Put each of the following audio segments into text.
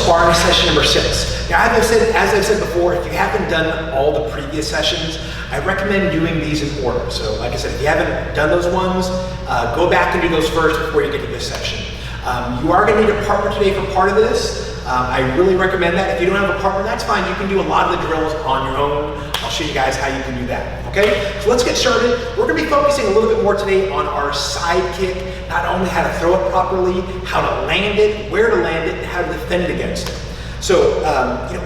sparring session number 6. Now, as I've said before, if you haven't done all the previous sessions, I recommend doing these in order. So like I said, if you haven't done those ones, go back and do those first before you get to this section. You are going to need a partner today for part of this. I really recommend that. If you don't have a partner, that's fine. You can do a lot of the drills on your own. I'll show you guys how you can do that, okay? So let's get started. We're gonna be focusing a little bit more today on our side kick, not only how to throw it properly, how to land it, where to land it, and how to defend against it. So,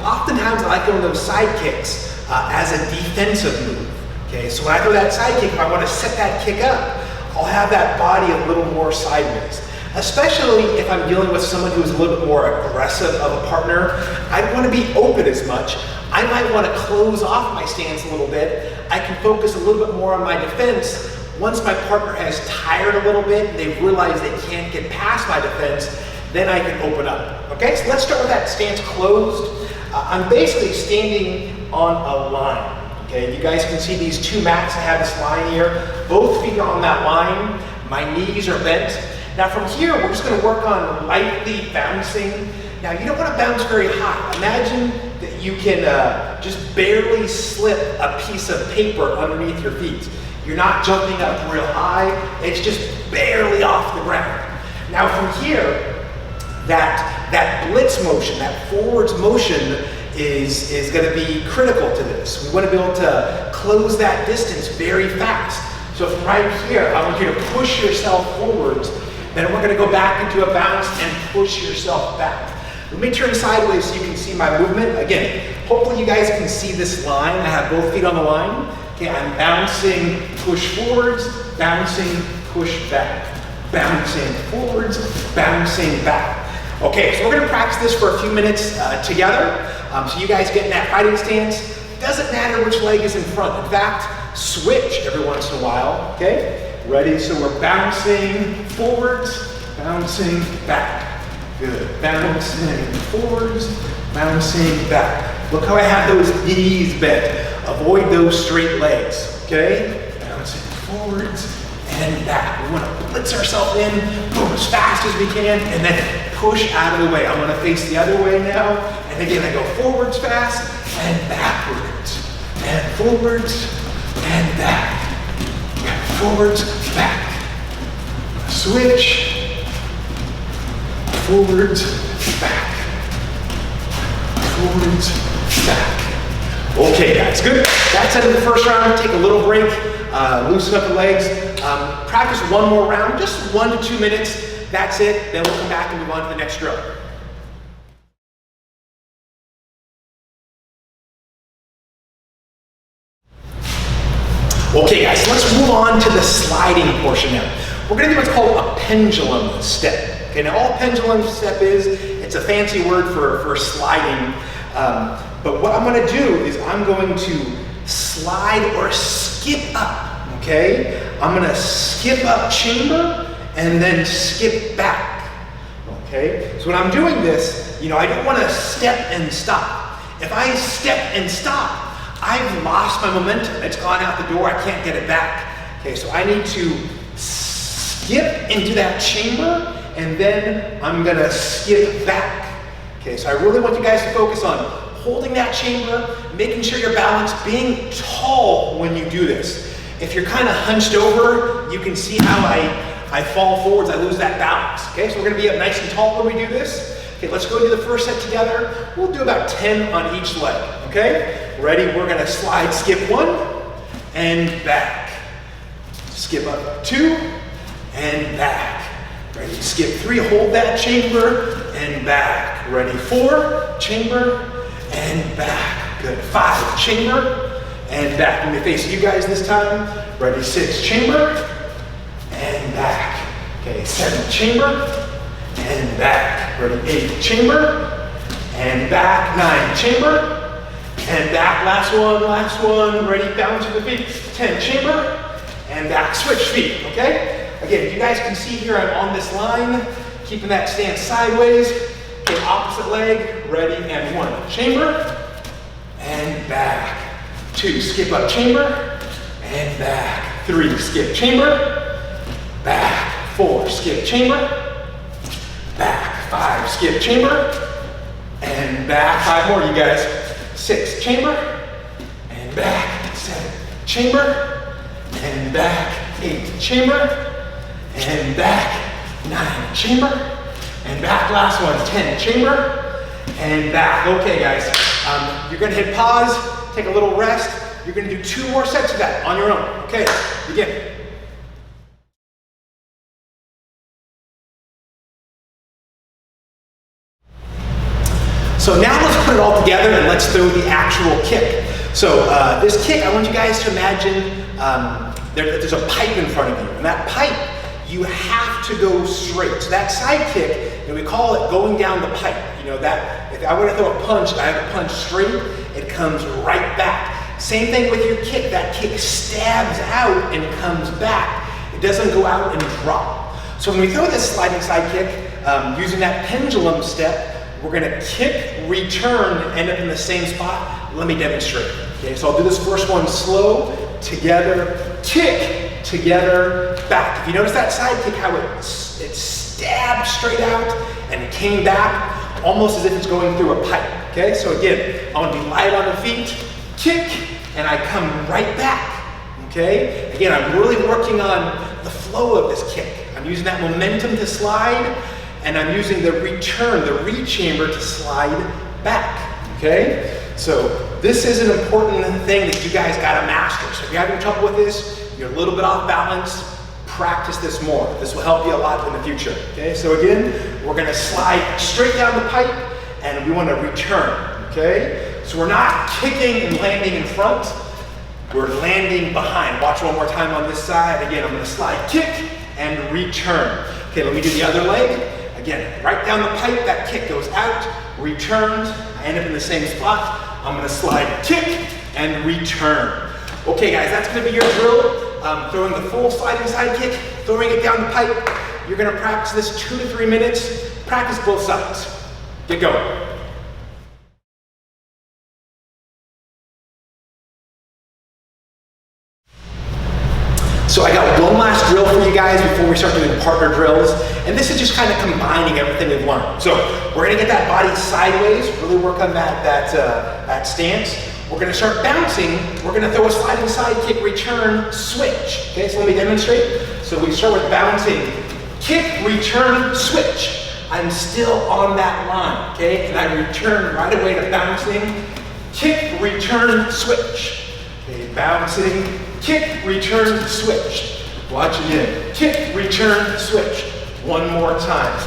oftentimes I like throwing those side kicks as a defensive move, okay? So when I throw that side kick, if I wanna set that kick up, I'll have that body a little more sideways. Especially if I'm dealing with someone who's a little bit more aggressive of a partner, I don't want to be open as much. I might want to close off my stance a little bit. I can focus a little bit more on my defense. Once my partner has tired a little bit and they've realized they can't get past my defense, then I can open up. Okay, so let's start with that stance closed. I'm basically standing on a line. Okay, you guys can see these two mats. I have this line here. Both feet are on that line. My knees are bent. Now from here, we're just gonna work on lightly bouncing. Now you don't wanna bounce very high. Imagine that you can just barely slip a piece of paper underneath your feet. You're not jumping up real high, it's just barely off the ground. Now from here, that blitz motion, that forwards motion is gonna be critical to this. We wanna be able to close that distance very fast. So from right here, I want you to push yourself forwards. Then we're going to go back into a bounce and push yourself back. Let me turn sideways so you can see my movement. Again, hopefully you guys can see this line. I have both feet on the line. Okay, I'm bouncing, push forwards, bouncing, push back. Bouncing forwards, bouncing back. Okay, so we're going to practice this for a few minutes together. So you guys get in that fighting stance. Doesn't matter which leg is in front. In fact, switch every once in a while, okay? Ready? So we're bouncing forwards, bouncing back. Good. Bouncing forwards, bouncing back. Look how I have those knees bent. Avoid those straight legs. Okay? Bouncing forwards and back. We want to blitz ourselves in, boom, as fast as we can, and then push out of the way. I'm going to face the other way now. And again, I go forwards fast and backwards. And forwards and back. Forwards, back. Switch. Forwards, back. Forwards, back. Okay, guys, good. That's it in the first round. Take a little break, loosen up the legs. Practice one more round, just 1 to 2 minutes. That's it. Then we'll come back and move on to the next drill. Okay guys, so let's move on to the sliding portion now. We're gonna do what's called a pendulum step. Okay, now all pendulum step is, it's a fancy word for sliding. But what I'm gonna do is I'm going to slide or skip up, okay? I'm gonna skip up chamber and then skip back, okay? So when I'm doing this, I don't wanna step and stop. If I step and stop, I've lost my momentum. It's gone out the door. I can't get it back. Okay, so I need to skip into that chamber and then I'm gonna skip back. Okay, so I really want you guys to focus on holding that chamber, making sure you're balanced, being tall when you do this. If you're kind of hunched over, you can see how I fall forwards, I lose that balance. Okay, so we're gonna be up nice and tall when we do this. Okay, let's go do the first set together. We'll do about 10 on each leg, okay? Ready? We're gonna slide, skip 1, and back. Skip up 2, and back. Ready? Skip 3, hold that chamber, and back. Ready? 4, chamber, and back. Good. 5, chamber, and back. Let me face you guys this time. Ready? 6, chamber, and back. Okay, 7, chamber, and back. Ready? 8, chamber, and back. 9, chamber, and back. Last one. Ready? Bounce to the feet. 10, chamber, and back. Switch feet, okay? Again, you guys can see here I'm on this line, keeping that stance sideways. Okay, opposite leg. Ready? And 1, chamber, and back. 2, skip up chamber, and back. 3, skip chamber, back. 4, skip chamber, back. 5, skip chamber, and back. 5 more, you guys. 6, chamber, and back. 7, chamber, and back. 8, chamber, and back. 9, chamber, and back. Last one, 10, chamber, and back. Okay, guys, you're gonna hit pause, take a little rest. You're gonna do 2 more sets of that on your own. Okay, begin. So now let's put it all together and let's throw the actual kick. So this kick, I want you guys to imagine there's a pipe in front of you, and that pipe, you have to go straight. So that side kick, we call it going down the pipe. You know, that if I were to throw a punch, I have to punch straight, it comes right back. Same thing with your kick. That kick stabs out and comes back. It doesn't go out and drop. So when we throw this sliding side kick, using that pendulum step, we're gonna kick, return, end up in the same spot. Let me demonstrate. Okay, so I'll do this first one slow, together, kick, together, back. If you notice that side kick, how it stabbed straight out and came back, almost as if it's going through a pipe. Okay, so again, I want to be light on the feet, kick, and I come right back. Okay, again, I'm really working on the flow of this kick. I'm using that momentum to slide, and I'm using the return, the re-chamber to slide back. Okay, so this is an important thing that you guys got to master. So if you're having trouble with this, you're a little bit off balance, practice this more. This will help you a lot in the future. Okay, so again, we're going to slide straight down the pipe, and we want to return. Okay, so we're not kicking and landing in front, we're landing behind. Watch one more time on this side. Again, I'm going to slide, kick, and return. Okay, let me do the other leg. Again, right down the pipe, that kick goes out, returns, I end up in the same spot. I'm gonna slide, kick, and return. Okay guys, that's gonna be your drill. Throwing the full sliding side kick, throwing it down the pipe. You're gonna practice this 2 to 3 minutes. Practice both sides. Get going. So I got one last drill for you guys before we start doing partner drills. And this is just kind of combining everything we've learned. So we're gonna get that body sideways, really work on that stance. We're gonna start bouncing. We're gonna throw a sliding side kick, return, switch. Okay, so let me demonstrate. So we start with bouncing, kick, return, switch. I'm still on that line, okay? And I return right away to bouncing, kick, return, switch. Okay, bouncing, kick, return, switch. Watch again. Kick, return, switch. One more time.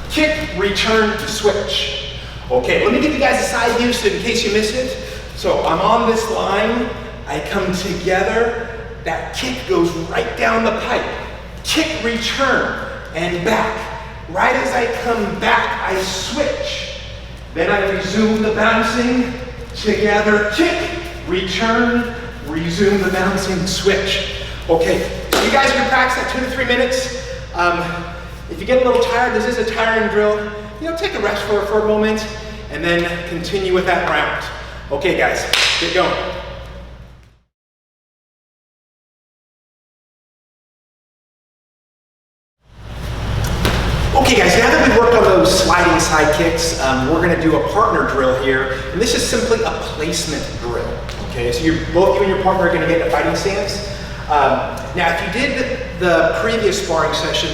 Kick, return, switch. Okay, let me give you guys a side view so in case you missed it. So I'm on this line. I come together. That kick goes right down the pipe. Kick, return, and back. Right as I come back, I switch. Then I resume the bouncing. Together, kick, return, resume the bouncing, switch. Okay, so you guys can practice that 2 to 3 minutes. If you get a little tired, this is a tiring drill. You know, take a rest for a moment and then continue with that round. Okay guys, get going. Okay guys, now that we've worked on those sliding side kicks, we're gonna do a partner drill here. And this is simply a placement drill. Okay, so both you and your partner are gonna get in a fighting stance. Now, if you did the previous sparring session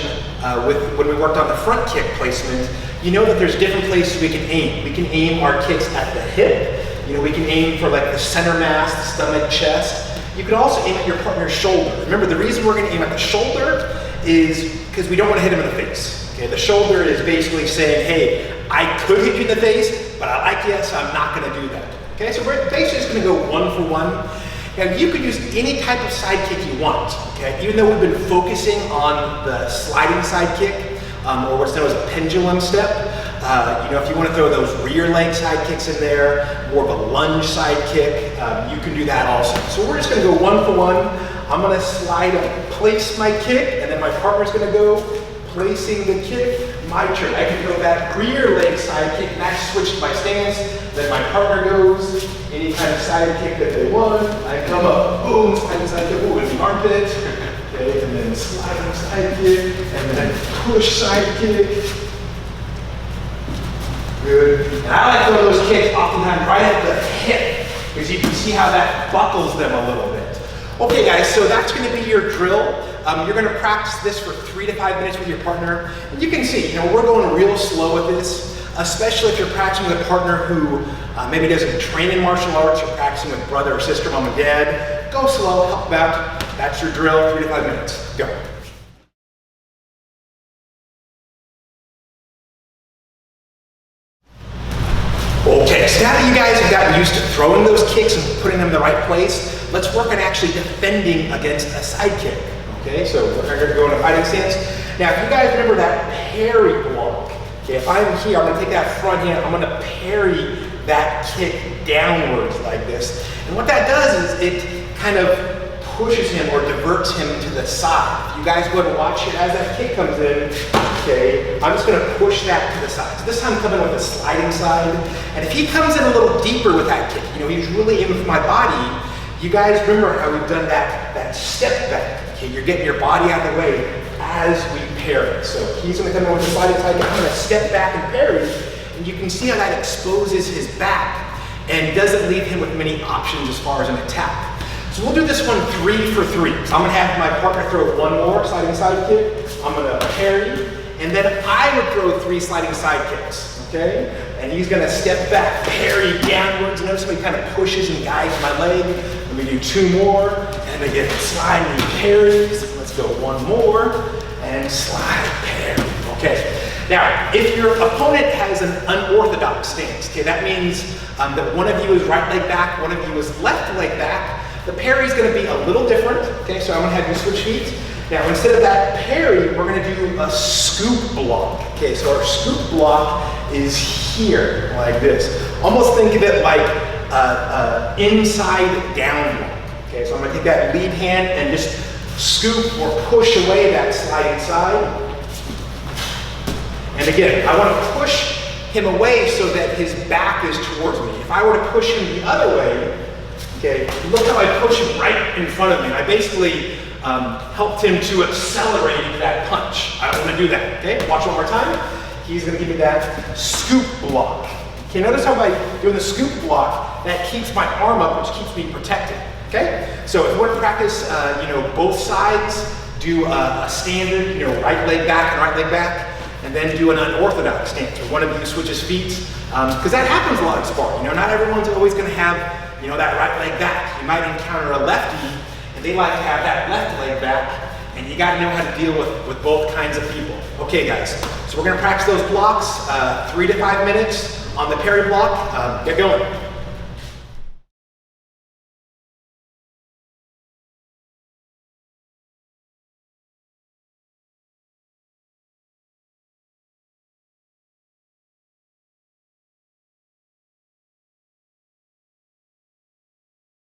when we worked on the front kick placement, you know that there's different places we can aim. We can aim our kicks at the hip. You know, we can aim for like the center mass, the stomach, chest. You can also aim at your partner's shoulder. Remember, the reason we're gonna aim at the shoulder is because we don't wanna hit him in the face. Okay, the shoulder is basically saying, hey, I could hit you in the face, but I like you, so I'm not gonna do that. Okay, so we're basically just gonna go 1 for 1. Now you could use any type of side kick you want, okay? Even though we've been focusing on the sliding side kick, or what's known as a pendulum step, you know, if you want to throw those rear leg side kicks in there, more of a lunge side kick, you can do that also. So we're just gonna go 1 for 1. I'm gonna slide and place my kick, and then my partner's gonna go placing the kick. My turn. I can throw that rear leg side kick, and I switch my stance. Then my partner goes, any kind of side kick that they want. I come up, boom, sliding side kick, ooh, in the armpit. Okay, and then sliding side kick, and then push side kick. Good. And I like throwing those kicks oftentimes right at the hip, because you can see how that buckles them a little bit. Okay guys, so that's gonna be your drill. You're gonna practice this for 3 to 5 minutes with your partner. And you can see, we're going real slow with this, especially if you're practicing with a partner who maybe doesn't train in martial arts, you're practicing with brother or sister, mom and dad. Go slow, help them out. That's your drill, 3 to 5 minutes. Go. Okay, so now that you guys have gotten used to throwing those kicks and putting them in the right place, let's work on actually defending against a side kick. Okay, so we're going to go into fighting stance. Now, if you guys remember that parry block, okay, if I'm here, I'm going to take that front hand, I'm going to parry that kick downwards like this. And what that does is it kind of pushes him or diverts him to the side. If you guys go and watch it as that kick comes in, okay, I'm just going to push that to the side. So this time I'm coming with a sliding side. And if he comes in a little deeper with that kick, he's really aiming for my body, you guys remember how we've done that step back. Okay, you're getting your body out of the way as we parry. So he's going to come in with a sliding side, I'm going to step back and parry. And you can see how that exposes his back and doesn't leave him with many options as far as an attack. So we'll do this one 3 for 3. So I'm going to have my partner throw one more sliding side kick. I'm going to parry, and then I would throw 3 sliding side kicks, okay? And he's going to step back, parry downwards. Notice how he kind of pushes and guides my leg. Let me do 2 more, and again, slide and he parries. Let's go 1 more, and slide, parry. Okay. Now, if your opponent has an unorthodox stance, okay, that means that one of you is right leg back, one of you is left leg back. The parry is going to be a little different, okay, so I'm going to have you switch feet. Now, instead of that parry, we're going to do a scoop block. Okay, so our scoop block is here, like this. Almost think of it like inside down block. Okay, so I'm going to take that lead hand and just scoop or push away that sliding side. And again, I want to push him away so that his back is towards me. If I were to push him the other way, okay, look how I push him right in front of me. I basically helped him to accelerate that punch. I don't want to do that, okay? Watch one more time. He's going to give me that scoop block. Okay, notice how by doing the scoop block, that keeps my arm up, which keeps me protected, okay? So if you want to practice, both sides, do a standard, right leg back and right leg back, and then do an unorthodox stance, where one of you switches feet, because that happens a lot in sparring. Not everyone's always going to have, that right leg back. You might encounter a lefty, and they like to have that left leg back, and you got to know how to deal with both kinds of people. Okay, guys, so we're going to practice those blocks, 3 to 5 minutes on the parry block. Get going.